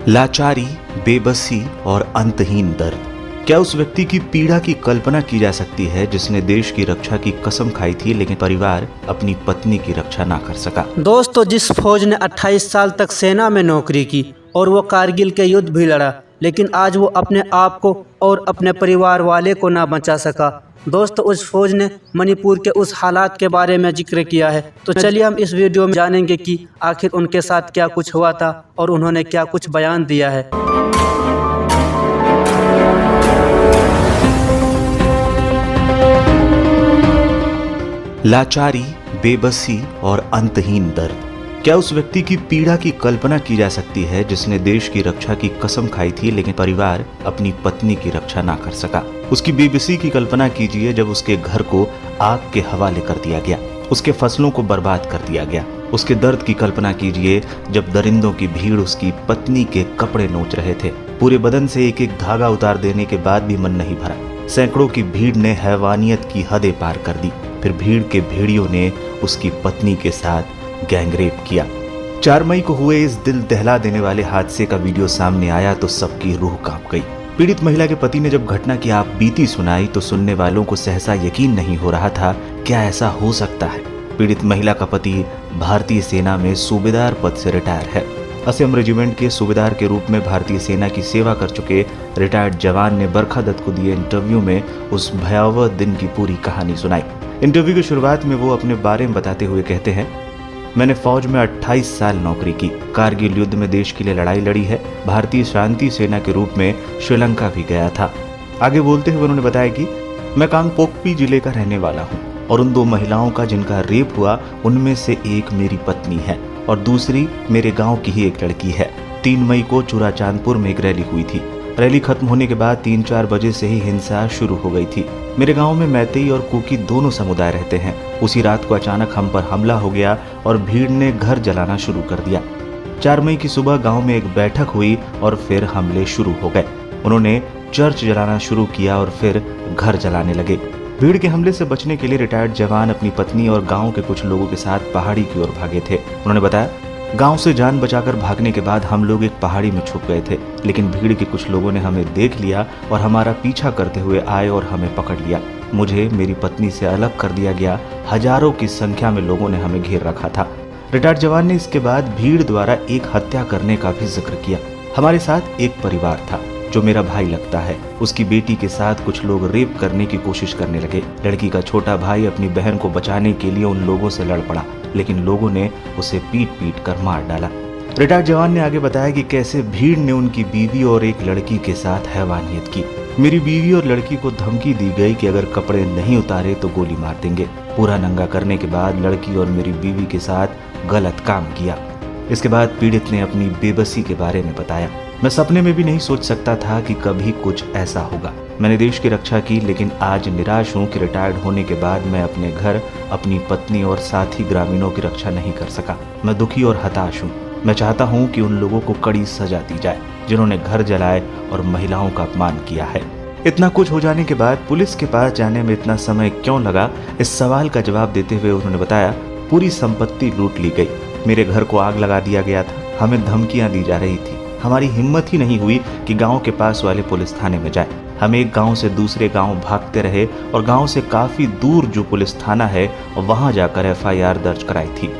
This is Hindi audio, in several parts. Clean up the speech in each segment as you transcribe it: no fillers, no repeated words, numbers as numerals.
लाचारी, बेबसी और अंतहीन दर्द। क्या उस व्यक्ति की पीड़ा की कल्पना की जा सकती है जिसने देश की रक्षा की कसम खाई थी लेकिन परिवार अपनी पत्नी की रक्षा ना कर सका। दोस्तों, जिस फौज ने 28 साल तक सेना में नौकरी की और वो कारगिल के युद्ध भी लड़ा, लेकिन आज वो अपने आप को और अपने परिवार वाले को ना बचा सका। दोस्तों, उस फौज ने मणिपुर के उस हालात के बारे में जिक्र किया है। तो चलिए हम इस वीडियो में जानेंगे कि आखिर उनके साथ क्या कुछ हुआ था और उन्होंने क्या कुछ बयान दिया है। लाचारी, बेबसी और अंतहीन दर्द। क्या उस व्यक्ति की पीड़ा की कल्पना की जा सकती है जिसने देश की रक्षा की कसम खाई थी लेकिन परिवार अपनी पत्नी की रक्षा ना कर सका। उसकी बेबसी की कल्पना कीजिए जब उसके घर को आग के हवाले कर दिया गया, उसके फसलों को बर्बाद कर दिया गया। उसके दर्द की कल्पना कीजिए जब दरिंदों की भीड़ उसकी पत्नी के कपड़े नोच रहे थे। पूरे बदन से एक एक धागा उतार देने के बाद भी मन नहीं भरा। सैकड़ों की भीड़ ने हैवानियत की हदें पार कर दी। फिर भीड़ के भेड़ियों ने उसकी पत्नी के साथ गैंगरेप किया। 4 मई को हुए इस दिल दहला देने वाले हादसे का वीडियो सामने आया तो सबकी रूह कांप गई। पीड़ित महिला के पति ने जब घटना की आप बीती सुनाई तो सुनने वालों को सहसा यकीन नहीं हो रहा था, क्या ऐसा हो सकता है। पीड़ित महिला का पति भारतीय सेना में सूबेदार पद से रिटायर है। असम रेजिमेंट के सूबेदार के रूप में भारतीय सेना की सेवा कर चुके रिटायर्ड जवान ने बरखा दत्त को दिए इंटरव्यू में उस भयावह दिन की पूरी कहानी सुनाई। इंटरव्यू की शुरुआत में वो अपने बारे में बताते हुए कहते हैं, मैंने फौज में 28 साल नौकरी की, कारगिल युद्ध में देश के लिए लड़ाई लड़ी है, भारतीय शांति सेना के रूप में श्रीलंका भी गया था। आगे बोलते हुए उन्होंने बताया कि मैं कांगपोकपी जिले का रहने वाला हूँ और उन 2 महिलाओं का जिनका रेप हुआ उनमें से एक मेरी पत्नी है और दूसरी मेरे गाँव की ही एक लड़की है। 3 मई को चूराचांदपुर में एक रैली हुई थी। रैली खत्म होने के बाद 3-4 बजे से ही हिंसा शुरू हो गई थी। मेरे गांव में मैतेई और कुकी दोनों समुदाय रहते हैं। उसी रात को अचानक हम पर हमला हो गया और भीड़ ने घर जलाना शुरू कर दिया। 4 मई की सुबह गांव में एक बैठक हुई और फिर हमले शुरू हो गए। उन्होंने चर्च जलाना शुरू किया और फिर घर जलाने लगे। भीड़ के हमले से बचने के लिए रिटायर्ड जवान अपनी पत्नी और गाँव के कुछ लोगों के साथ पहाड़ी की ओर भागे थे। उन्होंने बताया, गांव से जान बचाकर भागने के बाद हम लोग एक पहाड़ी में छुप गए थे, लेकिन भीड़ के कुछ लोगों ने हमें देख लिया और हमारा पीछा करते हुए आए और हमें पकड़ लिया। मुझे मेरी पत्नी से अलग कर दिया गया। हजारों की संख्या में लोगों ने हमें घेर रखा था। रिटायर्ड जवान ने इसके बाद भीड़ द्वारा एक हत्या करने का भी जिक्र किया। हमारे साथ एक परिवार था जो मेरा भाई लगता है, उसकी बेटी के साथ कुछ लोग रेप करने की कोशिश करने लगे। लड़की का छोटा भाई अपनी बहन को बचाने के लिए उन लोगों से लड़ पड़ा, लेकिन लोगों ने उसे पीट कर मार डाला। रिटायर्ड जवान ने आगे बताया कि कैसे भीड़ ने उनकी बीवी और एक लड़की के साथ हैवानियत की। मेरी बीवी और लड़की को धमकी दी गई कि अगर कपड़े नहीं उतारे तो गोली मार देंगे। पूरा नंगा करने के बाद लड़की और मेरी बीवी के साथ गलत काम किया। इसके बाद पीड़ित ने अपनी बेबसी के बारे में बताया, मैं सपने में भी नहीं सोच सकता था कि कभी कुछ ऐसा होगा। मैंने देश की रक्षा की, लेकिन आज निराश हूँ कि रिटायर्ड होने के बाद मैं अपने घर, अपनी पत्नी और साथी ग्रामीणों की रक्षा नहीं कर सका। मैं दुखी और हताश हूँ। मैं चाहता हूँ कि उन लोगों को कड़ी सजा दी जाए जिन्होंने घर जलाए और महिलाओं का अपमान किया है। इतना कुछ हो जाने के बाद पुलिस के पास जाने में इतना समय क्यों लगा, इस सवाल का जवाब देते हुए उन्होंने बताया, पूरी संपत्ति लूट ली गई, मेरे घर को आग लगा दिया गया था, हमें धमकियां दी जा रही थी। हमारी हिम्मत ही नहीं हुई कि गांव के पास वाले पुलिस थाने में जाए। हम एक गांव से दूसरे गांव भागते रहे और गांव से काफी दूर जो पुलिस थाना है वहां जाकर FIR दर्ज कराई थी।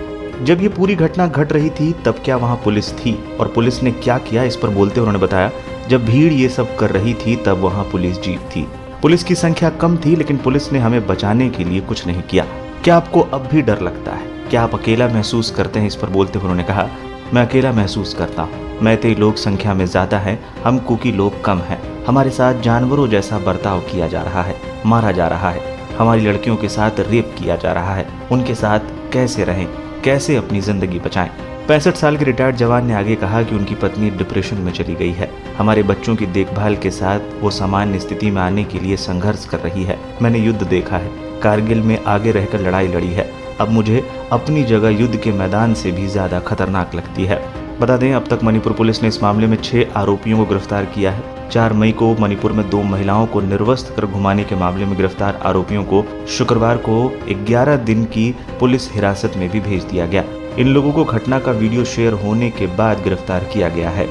जब ये पूरी घटना घट रही थी तब क्या वहां पुलिस थी और पुलिस ने क्या किया, इस पर बोलते उन्होंने बताया, जब भीड़ ये सब कर रही थी तब वहां पुलिस जीप थी। पुलिस की संख्या कम थी लेकिन पुलिस ने हमें बचाने के लिए कुछ नहीं किया। क्या आपको अब भी डर लगता है? क्या आप अकेला महसूस करते हैं? इस पर बोलते हुए उन्होंने कहा, मैं अकेला महसूस करता हूँ। मैतेई लोग संख्या में ज्यादा हैं, हम कुकी लोग कम हैं। हमारे साथ जानवरों जैसा बर्ताव किया जा रहा है, मारा जा रहा है। हमारी लड़कियों के साथ रेप किया जा रहा है। उनके साथ कैसे रहें, कैसे अपनी जिंदगी बचाएं? 65 साल के रिटायर्ड जवान ने आगे कहा कि उनकी पत्नी डिप्रेशन में चली गई है। हमारे बच्चों की देखभाल के साथ वो सामान्य स्थिति में आने के लिए संघर्ष कर रही है। मैंने युद्ध देखा है, कारगिल में आगे रहकर लड़ाई लड़ी है। अब मुझे अपनी जगह युद्ध के मैदान से भी ज्यादा खतरनाक लगती है। बता दें, अब तक मणिपुर पुलिस ने इस मामले में 6 आरोपियों को गिरफ्तार किया है। 4 मई को मणिपुर में 2 महिलाओं को निर्वस्त्र कर घुमाने के मामले में गिरफ्तार आरोपियों को शुक्रवार को 11 दिन की पुलिस हिरासत में भी भेज दिया गया। इन लोगों को घटना का वीडियो शेयर होने के बाद गिरफ्तार किया गया है।